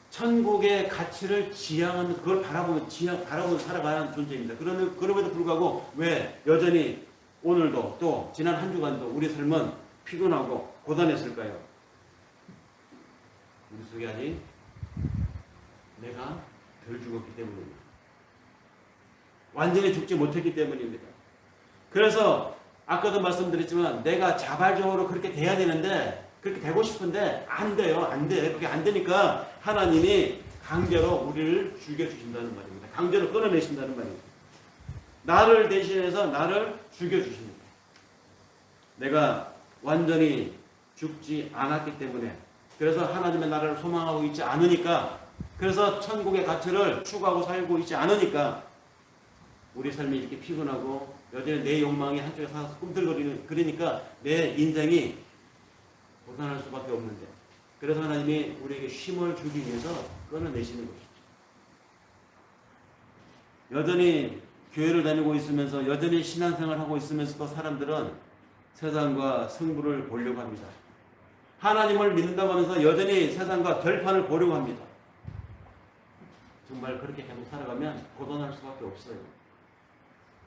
Speaker 2: 천국의 가치를 지향하는 그걸 바라보고 살아가야 하는 존재입니다. 그럼에도 불구하고 왜 여전히 오늘도 또 지난 한 주간도 우리 삶은 피곤하고 고단했을까요? 우리 속에 아직 내가 덜 죽었기 때문입니다. 완전히 죽지 못했기 때문입니다. 그래서 아까도 말씀드렸지만 내가 자발적으로 그렇게 돼야 되는데 그렇게 되고 싶은데 안 돼요. 안 돼. 그게 안 되니까 하나님이 강제로 우리를 죽여주신다는 말입니다. 강제로 끊어내신다는 말입니다. 나를 대신해서 나를 죽여주십니다. 내가 완전히 죽지 않았기 때문에 그래서 하나님의 나라를 소망하고 있지 않으니까 그래서 천국의 가치를 추구하고 살고 있지 않으니까 우리 삶이 이렇게 피곤하고 여전히 내 욕망이 한쪽에 살아서 꿈틀거리는 그러니까 내 인생이 고단할 수밖에 없는데 그래서 하나님이 우리에게 쉼을 주기 위해서 끊어내시는 것이죠. 여전히 교회를 다니고 있으면서 여전히 신앙생활을 하고 있으면서도 사람들은 세상과 승부를 보려고 합니다. 하나님을 믿는다고 하면서 여전히 세상과 결판을 보려고 합니다. 정말 그렇게 계속 살아가면 고단할 수밖에 없어요.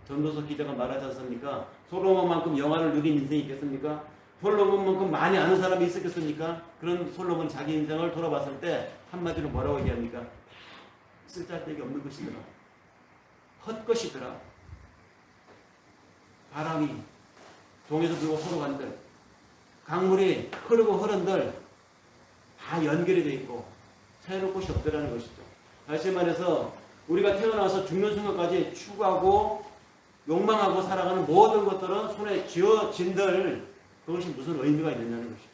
Speaker 2: 전도서 기자가 말하지 않습니까? 솔로몬만큼 영화를 누린 인생이 있겠습니까? 솔로몬만큼 많이 아는 사람이 있었겠습니까? 그런 솔로몬 자기 인생을 돌아봤을 때 한마디로 뭐라고 얘기합니까? 쓸데없는 것이더라. 헛것이더라. 바람이 동에서 불고 서로 간들, 강물이 흐르고 흐른들 다 연결이 되어 있고 새로운 곳이 없더라는 것이죠. 다시 말해서 우리가 태어나서 죽는 순간까지 추구하고 욕망하고 살아가는 모든 것들은 손에 쥐어진들 그것이 무슨 의미가 있느냐는 것이죠.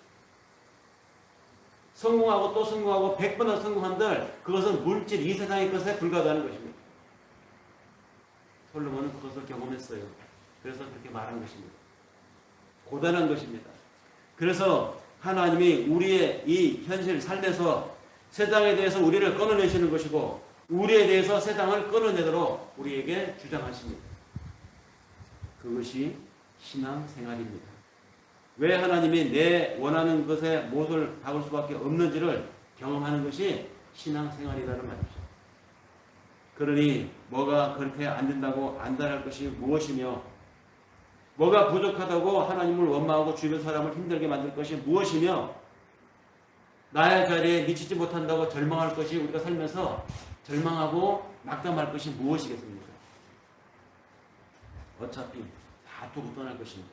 Speaker 2: 성공하고 또 성공하고 100번을 성공한들 그것은 물질 이 세상의 것에 불과하다는 것입니다. 솔로몬은 그것을 경험했어요. 그래서 그렇게 말한 것입니다. 고단한 것입니다. 그래서 하나님이 우리의 이 현실 삶에서 세상에 대해서 우리를 끊어내시는 것이고 우리에 대해서 세상을 끊어내도록 우리에게 주장하십니다. 그것이 신앙생활입니다. 왜 하나님이 내 원하는 것에 못을 박을 수밖에 없는지를 경험하는 것이 신앙생활이라는 말이죠. 그러니 뭐가 그렇게 안 된다고 안달할 것이 무엇이며 뭐가 부족하다고 하나님을 원망하고 주변 사람을 힘들게 만들 것이 무엇이며 나의 자리에 미치지 못한다고 절망할 것이 우리가 살면서 절망하고 낙담할 것이 무엇이겠습니까? 어차피 다 두고 떠날 것입니다.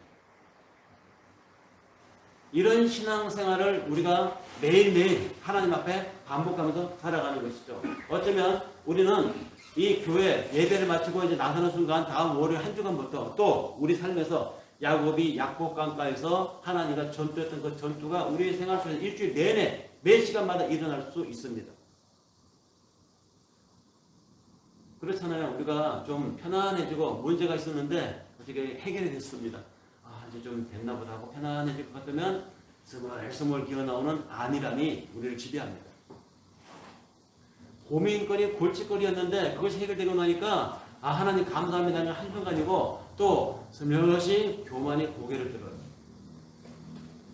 Speaker 2: 이런 신앙생활을 우리가 매일매일 하나님 앞에 반복하면서 살아가는 것이죠. 어쩌면 우리는 이 교회 예배를 마치고 이제 나서는 순간 다음 월요일 한 주간부터 또 우리 삶에서 야곱이 약복강가에서 하나님과 전투했던 그 전투가 우리의 생활 속에서 일주일 내내 매 시간마다 일어날 수 있습니다. 그렇잖아요. 우리가 좀 편안해지고 문제가 있었는데 어떻게 해결이 됐습니다. 이제 좀 됐나 보다 하고 편안해질 것 같으면 스멀스멀 기어나오는 안일함이 우리를 지배합니다. 고민거리, 골칫거리였는데 그것이 해결되고 나니까 하나님 감사합니다 하는 한순간이고 또 스며시 교만이 고개를 들어요.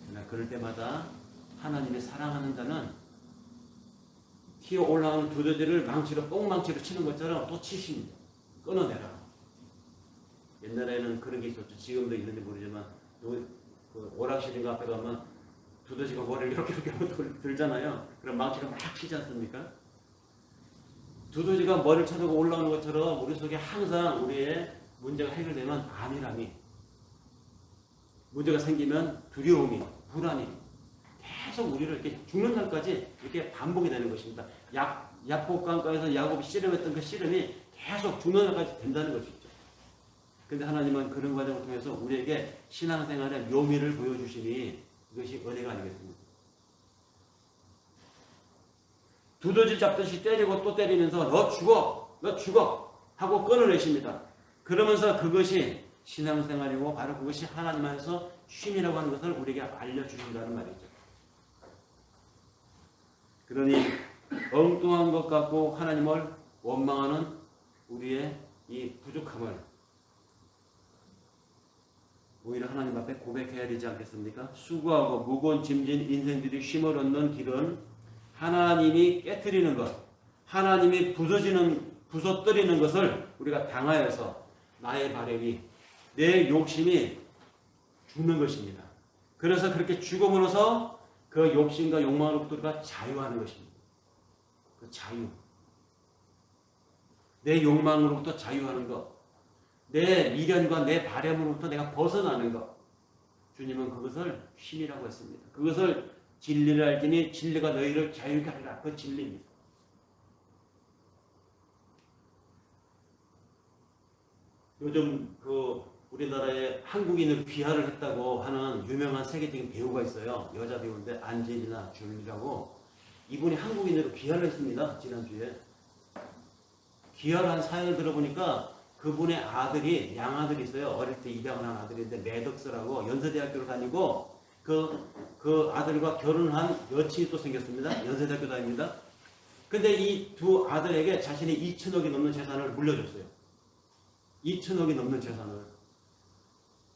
Speaker 2: 그러나 그럴 때마다 하나님의 사랑하는 자는 튀어 올라오는 두더지를 망치로 뽕망치로 치는 것처럼 또 치십니다. 끊어내라. 옛날에는 그런 게 있었죠. 지금도 있는지 모르지만 그 오락실인가 앞에 가면 두더지가 머리를 이렇게 들잖아요. 그럼 망치로 막 치지 않습니까? 두더지가 머리를 쳐들고 올라오는 것처럼 우리 속에 항상 우리의 문제가 해결되면 안일함이, 문제가 생기면 두려움이, 불안이 계속 우리를 이렇게 죽는 날까지 이렇게 반복이 되는 것입니다. 약복강가에서 야곱이 씨름했던 그 씨름이 계속 죽는 날까지 된다는 것이죠. 근데 하나님은 그런 과정을 통해서 우리에게 신앙생활의 묘미를 보여주시니 이것이 은혜가 아니겠습니까? 두더지 잡듯이 때리고 또 때리면서 너 죽어 하고 끊어내십니다. 그러면서 그것이 신앙생활이고 바로 그것이 하나님 안에서 쉼이라고 하는 것을 우리에게 알려주신다는 말이죠. 그러니 엉뚱한 것 같고 하나님을 원망하는 우리의 이 부족함을 오히려 하나님 앞에 고백해야 되지 않겠습니까? 수고하고 무거운 짐진 인생들이 쉼을 얻는 길은 하나님이 깨트리는 것, 하나님이 부서뜨리는 것을 우리가 당하여서 나의 바램이, 내 욕심이 죽는 것입니다. 그래서 그렇게 죽음으로써 그 욕심과 욕망으로부터 우리가 자유하는 것입니다. 그 자유. 내 욕망으로부터 자유하는 것. 내 미련과 내 바램으로부터 내가 벗어나는 것. 주님은 그것을 쉼이라고 했습니다. 그것을 진리를 알지니 진리가 너희를 자유케 하리라. 그 진리입니다. 요즘 그 우리나라에 한국인을 귀화를 했다고 하는 유명한 세계적인 배우가 있어요. 여자 배우인데 안젤리나 졸리라고. 이분이 한국인으로 귀화를 했습니다. 지난주에. 귀화를 한 사연을 들어보니까 그분의 아들이, 양아들이 있어요. 어릴 때 입양을 한 아들인데 매덕스라고 연세대학교를 다니고 그 아들과 결혼한 여친이 또 생겼습니다. 연세대학교 다닙니다. 근데 이 두 아들에게 자신이 2천억이 넘는 재산을 물려줬어요. 2천억이 넘는 재산을.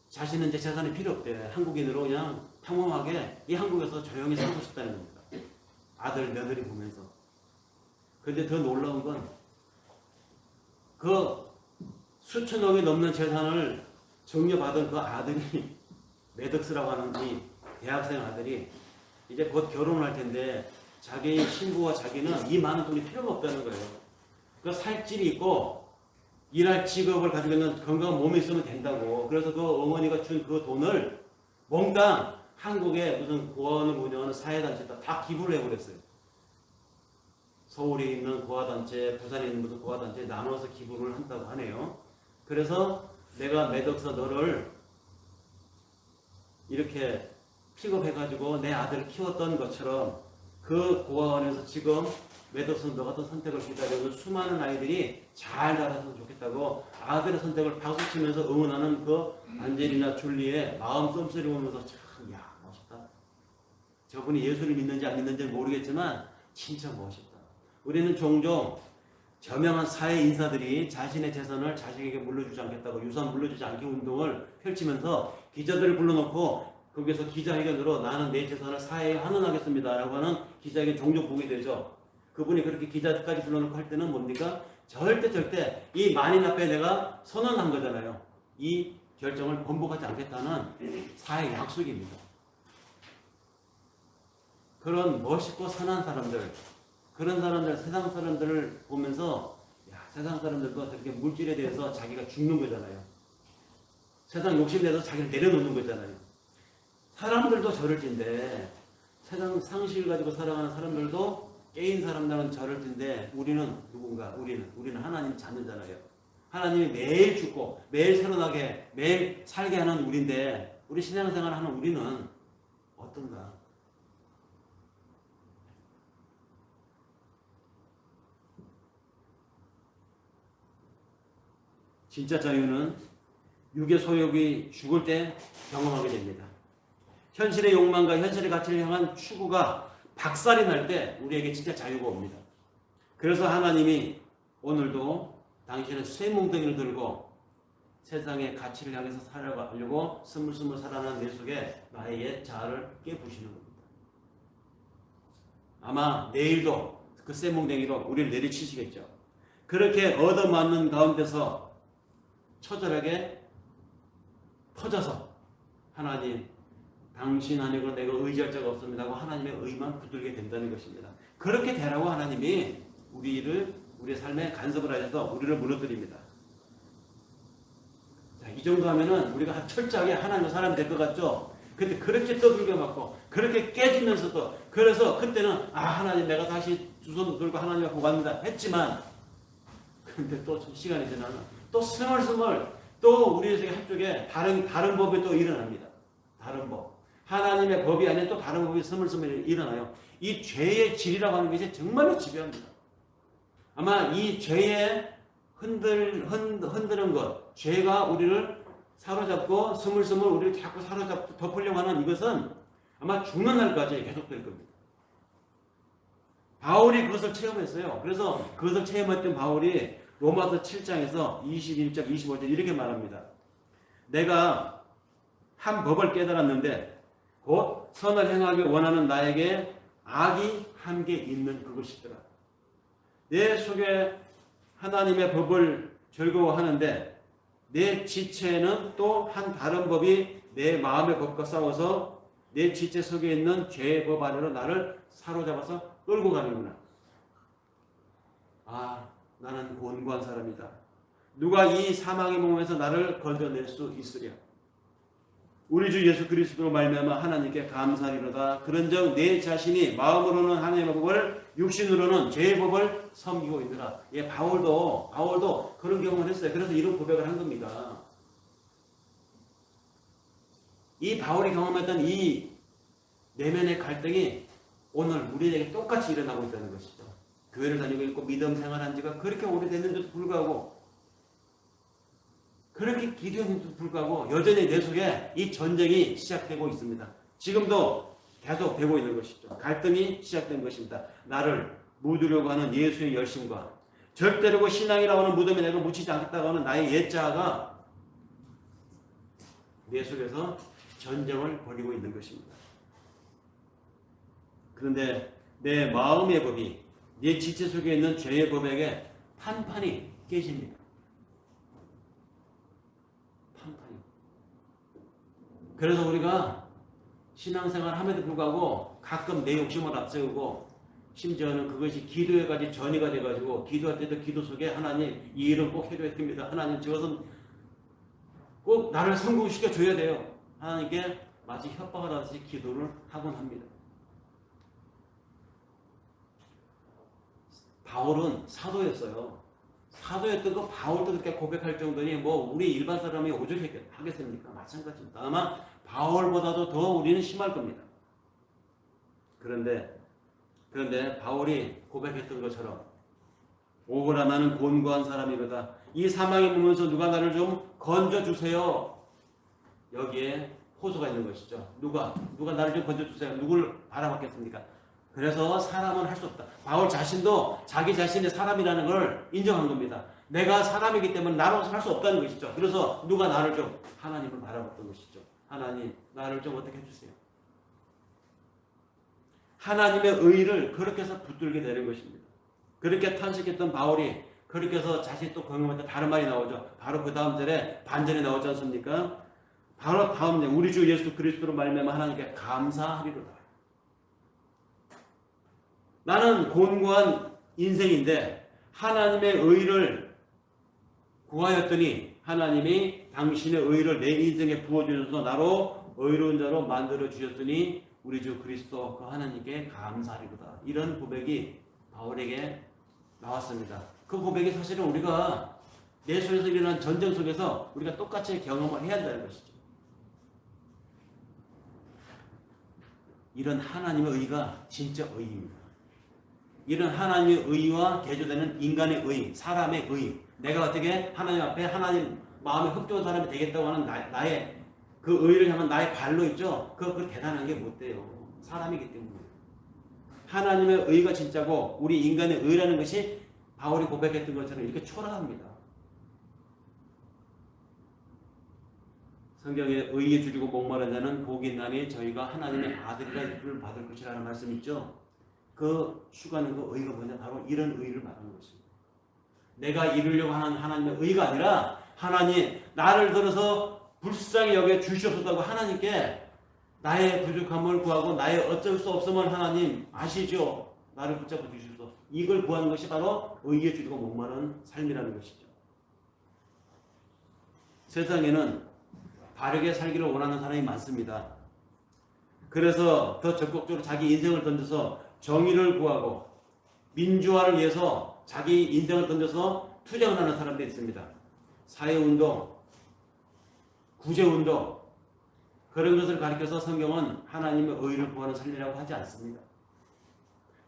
Speaker 2: 자신은 이제 재산이 필요 없대. 한국인으로 그냥 평범하게 이 한국에서 조용히 살고 싶다는 겁니다. 아들, 며느리 보면서. 근데 더 놀라운 건 그 수천억이 넘는 재산을 증여받은 그 아들이 매덕스라고 하는 이 대학생 아들이 이제 곧 결혼을 할 텐데 자기 신부와 자기는 이 많은 돈이 필요가 없다는 거예요. 그 살 집이 있고 일할 직업을 가지고 있는 건강한 몸이 있으면 된다고. 그래서 그 어머니가 준 그 돈을 몽땅 한국의 무슨 고아원을 운영하는 사회단체에다 다 기부를 해버렸어요. 서울에 있는 고아단체, 부산에 있는 무슨 고아단체에 나눠서 기부를 한다고 하네요. 그래서 내가 매덕서 너를 이렇게 픽업해가지고 내 아들을 키웠던 것처럼 그 고아원에서 지금 매덕서 너 같은 선택을 기다리는 수많은 아이들이 잘 자랐으면 좋겠다고 아들의 선택을 박수치면서 응원하는 그 안젤리나 줄리의 마음 쏨소리 보면서 참, 야, 멋있다. 저분이 예수를 믿는지 안 믿는지 모르겠지만 진짜 멋있다. 우리는 종종 저명한 사회 인사들이 자신의 재산을 자식에게 물려주지 않겠다고 유산 물려주지 않게 운동을 펼치면서 기자들을 불러놓고 거기서 기자회견으로 나는 내 재산을 사회에 환원하겠습니다 라고 하는 기자회견 종종 보게 되죠. 그분이 그렇게 기자까지 불러놓고 할 때는 뭡니까? 절대 이 만인 앞에 내가 선언한 거잖아요. 이 결정을 번복하지 않겠다는 사회 약속입니다. 그런 멋있고 선한 사람들, 그런 사람들, 세상 사람들을 보면서 야, 세상 사람들도 저렇게 물질에 대해서 자기가 죽는 거잖아요. 세상 욕심내서 자기를 내려놓는 거잖아요. 사람들도 저럴 텐데 세상 상식을 가지고 살아가는 사람들도 깨인 사람들은 저럴 텐데 우리는 누군가? 우리는 하나님 찾는잖아요. 하나님이 매일 죽고 매일 살아나게 매일 살게 하는 우리인데 우리 신앙생활 하는 우리는 어떤가? 진짜 자유는 육의 소욕이 죽을 때 경험하게 됩니다. 현실의 욕망과 현실의 가치를 향한 추구가 박살이 날 때 우리에게 진짜 자유가 옵니다. 그래서 하나님이 오늘도 당신의 쇠몽둥이를 들고 세상의 가치를 향해서 살아가려고 스물스물 살아나는 내 속에 나의 옛 자아를 깨부시는 겁니다. 아마 내일도 그 쇠몽둥이로 우리를 내리치시겠죠. 그렇게 얻어맞는 가운데서 처절하게 퍼져서 하나님 당신 아니고 내가 의지할 자가 없습니다 하고 하나님의 의만 붙들게 된다는 것입니다. 그렇게 되라고 하나님이 우리의 삶에 간섭을 하셔서 우리를 무너뜨립니다. 자, 이 정도 하면은 우리가 철저하게 하나님의 사람이 될 것 같죠? 근데 그렇게 떠들게 맞고 그렇게 깨지면서도 그래서 그때는 하나님 내가 다시 두 손 들고 하나님 앞에 왔는다 했지만 근데 또 시간이 지나면 또 스멀스멀 또 우리 한쪽에 다른 법이 또 일어납니다. 다른 법. 하나님의 법이 아닌 또 다른 법이 스물스물 일어나요. 이 죄의 질이라고 하는 것이 정말로 지배합니다. 아마 이 죄의 흔드는 것, 죄가 우리를 사로잡고 스물스물 우리를 자꾸 사로잡고 덮으려고 하는 이것은 아마 죽는 날까지 계속될 겁니다. 바울이 그것을 체험했어요. 그래서 그것을 체험했던 바울이 로마서 7장에서 21절, 25절 이렇게 말합니다. 내가 한 법을 깨달았는데 곧 선을 행하기 원하는 나에게 악이 한 개 있는 그것이더라. 내 속에 하나님의 법을 즐거워하는데 내 지체에는 또 한 다른 법이 내 마음의 법과 싸워서 내 지체 속에 있는 죄의 법 안으로 나를 사로잡아서 끌고 가는구나. 나는 곤고한 사람이다. 누가 이 사망의 몸에서 나를 건져낼 수 있으랴. 우리 주 예수 그리스도로 말미암아 하나님께 감사하리로다. 그런즉 내 자신이 마음으로는 하나님의 법을 육신으로는 죄의 법을 섬기고 있느라. 바울도 그런 경험을 했어요. 그래서 이런 고백을 한 겁니다. 이 바울이 경험했던 이 내면의 갈등이 오늘 우리에게 똑같이 일어나고 있다는 것이죠. 교회를 다니고 있고 믿음 생활한 지가 그렇게 오래됐는데도 불구하고 그렇게 기도했는데도 불구하고 여전히 내 속에 이 전쟁이 시작되고 있습니다. 지금도 계속 되고 있는 것이죠. 갈등이 시작된 것입니다. 나를 묻으려고 하는 예수의 열심과 절대로 신앙이라고 하는 무덤에 내가 묻히지 않겠다고 하는 나의 옛자아가 내 속에서 전쟁을 벌이고 있는 것입니다. 그런데 내 마음의 법이 내 지체 속에 있는 죄의 법에게 판판이 깨집니다. 판판이. 그래서 우리가 신앙생활 함에도 불구하고 가끔 내 욕심을 앞세우고 심지어는 그것이 기도에까지 전이가 돼가지고 기도할 때도 기도 속에 하나님 이 일은 꼭 해줘야 됩니다. 하나님 저것은 꼭 나를 성공시켜 줘야 돼요. 하나님께 마치 협박을 하듯이 기도를 하곤 합니다. 바울은 사도였어요. 사도였던 거 바울도 그렇게 고백할 정도니 뭐 우리 일반 사람이 오죽하겠습니까? 마찬가지입니다. 아마 바울보다도 더 우리는 심할 겁니다. 그런데 바울이 고백했던 것처럼 오거라 나는 곤고한 사람이로다. 이 사망의 몸에서 누가 나를 좀 건져주세요. 여기에 호소가 있는 것이죠. 누가 나를 좀 건져주세요. 누굴 바라봤겠습니까? 그래서 사람은 할 수 없다. 바울 자신도 자기 자신의 사람이라는 걸 인정한 겁니다. 내가 사람이기 때문에 나로서 할 수 없다는 것이죠. 그래서 누가 나를 좀 하나님을 바라봤던 것이죠. 하나님 나를 좀 어떻게 해주세요. 하나님의 의를 그렇게 해서 붙들게 되는 것입니다. 그렇게 탄식했던 바울이 그렇게 해서 자신이 또 경험할 때 다른 말이 나오죠. 바로 그 다음 절에 반전이 나오지 않습니까? 바로 다음 절 우리 주 예수 그리스도로 말미암아 하나님께 감사하리로다. 나는 곤고한 인생인데 하나님의 의를 구하였더니 하나님이 당신의 의를 내 인생에 부어주셔서 나로 의로운 자로 만들어 주셨으니 우리 주 그리스도 그 하나님께 감사하리로다. 이런 고백이 바울에게 나왔습니다. 그 고백이 사실은 우리가 내 속에서 일어난 전쟁 속에서 우리가 똑같이 경험을 해야 한다는 것이죠. 이런 하나님의 의가 진짜 의입니다. 이런 하나님의 의와 대조되는 인간의 의, 사람의 의, 내가 어떻게 하나님 앞에 하나님 마음에 흡족한 사람이 되겠다고 하는 나의 그 의를 향한 나의 발로 있죠. 그 대단한 게 못 돼요. 사람이기 때문에. 하나님의 의가 진짜고 우리 인간의 의라는 것이 바울이 고백했던 것처럼 이렇게 초라합니다. 성경에 의에 줄이고 목마른 자는 복이 있나니 저희가 하나님의 아들이라 이름을 받을 것이라는 말씀 있죠. 그 추구하는 그 의가 뭐냐? 바로 이런 의를 말하는 것입니다. 내가 이루려고 하는 하나님의 의가 아니라 하나님 나를 들어서 불쌍히 여겨 주시옵소서고 하나님께 나의 부족함을 구하고 나의 어쩔 수 없음을 하나님 아시죠? 나를 붙잡아 주시옵소서. 이걸 구하는 것이 바로 의에 줄이고 목마른 삶이라는 것이죠. 세상에는 바르게 살기를 원하는 사람이 많습니다. 그래서 더 적극적으로 자기 인생을 던져서 정의를 구하고 민주화를 위해서 자기 인생을 던져서 투쟁을 하는 사람들이 있습니다. 사회운동, 구제운동 그런 것을 가리켜서 성경은 하나님의 의를 구하는 삶이라고 하지 않습니다.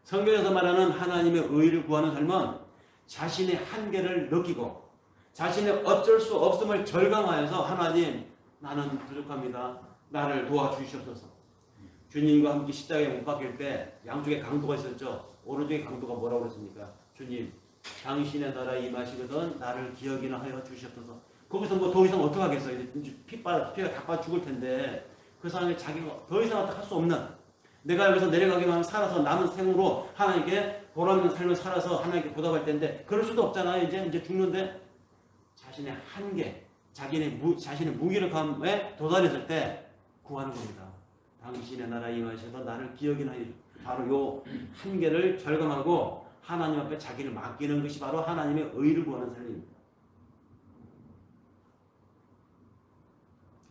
Speaker 2: 성경에서 말하는 하나님의 의를 구하는 삶은 자신의 한계를 느끼고 자신의 어쩔 수 없음을 절감하여서 하나님 나는 부족합니다. 나를 도와주시옵소서. 주님과 함께 십자가에 못 박힐 때 양쪽에 강도가 있었죠. 오른쪽에 강도가 뭐라고 그랬습니까? 주님 당신의 나라 임하시거든 나를 기억이나 하여 주시옵소서. 거기서 뭐 더 이상 어떻게 하겠어요? 이제 피가 다 빠져 죽을 텐데 그 사람이 자기가 더 이상 할 수 없는 내가 여기서 내려가기만 살아서 남은 생으로 하나님께 보람있는 삶을 살아서 하나님께 보답할 텐데 그럴 수도 없잖아요. 이제 죽는데 자신의 한계, 자신의 무기력함에 도달했을 때 구하는 겁니다. 당신의 나라 임하셔서 나를 기억이나 하여 바로 요 한계를 절감하고 하나님 앞에 자기를 맡기는 것이 바로 하나님의 의를 구하는 삶입니다.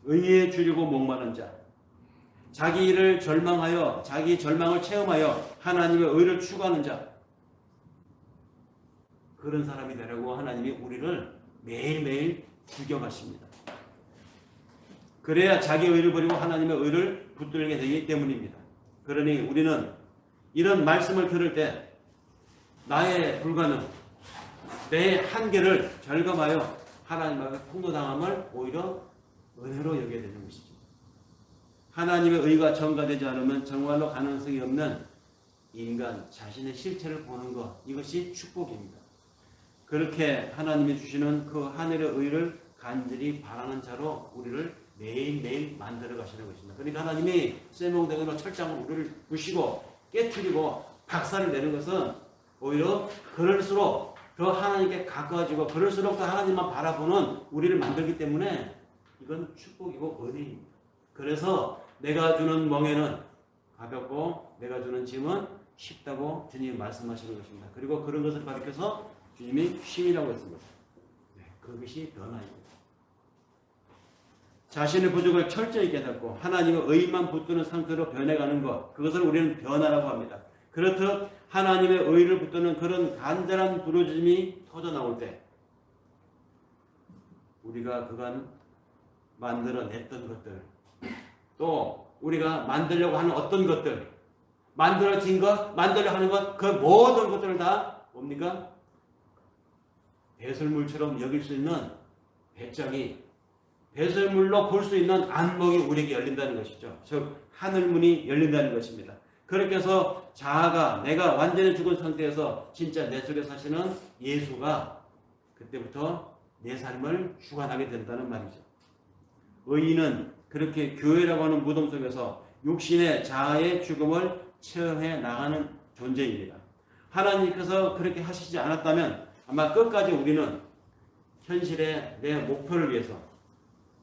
Speaker 2: 의에 줄이고 목마른 자, 자기 일을 절망하여 자기 절망을 체험하여 하나님의 의를 추구하는 자, 그런 사람이 되라고 하나님이 우리를 매일매일 죽여가십니다. 그래야 자기 의를 버리고 하나님의 의를 붙들게 되기 때문입니다. 그러니 우리는 이런 말씀을 들을 때 나의 불가능, 내 한계를 절감하여 하나님 앞에 폭로당함을 오히려 은혜로 여겨야 되는 것이죠. 하나님의 의가 전가되지 않으면 정말로 가능성이 없는 인간 자신의 실체를 보는 것, 이것이 축복입니다. 그렇게 하나님이 주시는 그 하늘의 의를 간절히 바라는 자로 우리를 매일매일 만들어 가시는 것입니다. 그러니까 하나님이 쇠몽댕이로 철장으로 우리를 부시고 깨트리고 박살을 내는 것은 오히려 그럴수록 더 하나님께 가까워지고 그럴수록 더 하나님만 바라보는 우리를 만들기 때문에 이건 축복이고 은혜입니다. 그래서 내가 주는 멍에는 가볍고 내가 주는 짐은 쉽다고 주님이 말씀하시는 것입니다. 그리고 그런 것을 가리켜서 주님이 쉼이라고 했습니다. 네, 그것이 변화입니다. 자신의 부족을 철저히 깨닫고 하나님의 의만 붙드는 상태로 변해가는 것, 그것을 우리는 변화라고 합니다. 그렇듯 하나님의 의를 붙드는 그런 간절한 부르짖음이 터져나올 때 우리가 그간 만들어냈던 것들, 또 우리가 만들려고 하는 어떤 것들, 만들어진 것, 만들려고 하는 것, 그 모든 것들을 다 뭡니까? 배설물처럼 여길 수 있는 배짱이, 배설물로 볼 수 있는 안목이 우리에게 열린다는 것이죠. 즉 하늘문이 열린다는 것입니다. 그렇게 해서 자아가, 내가 완전히 죽은 상태에서 진짜 내 속에 사시는 예수가 그때부터 내 삶을 주관하게 된다는 말이죠. 의인은 그렇게 교회라고 하는 무덤 속에서 육신의 자아의 죽음을 체험해 나가는 존재입니다. 하나님께서 그렇게 하시지 않았다면 아마 끝까지 우리는 현실의 내 목표를 위해서,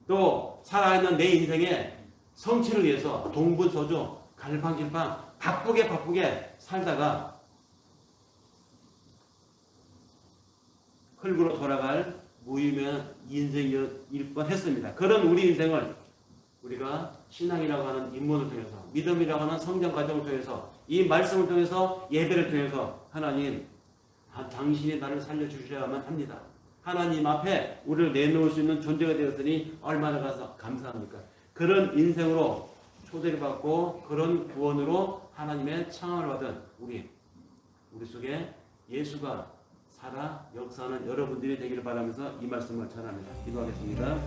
Speaker 2: 또 살아있는 내 인생의 성취를 위해서 동분서주 갈팡질팡 바쁘게 살다가 흙으로 돌아갈 무의미한 인생일 뻔했습니다. 그런 우리 인생을 우리가 신앙이라고 하는 입문을 통해서, 믿음이라고 하는 성장 과정을 통해서, 이 말씀을 통해서, 예배를 통해서 하나님, 당신이 나를 살려주셔야만 합니다. 하나님 앞에 우리를 내놓을 수 있는 존재가 되었으니 얼마나 감사합니까? 그런 인생으로 초대를 받고 그런 구원으로 하나님의 창함을 받은 우리 속에 예수가 살아 역사하는 여러분들이 되기를 바라면서 이 말씀을 전합니다. 기도하겠습니다.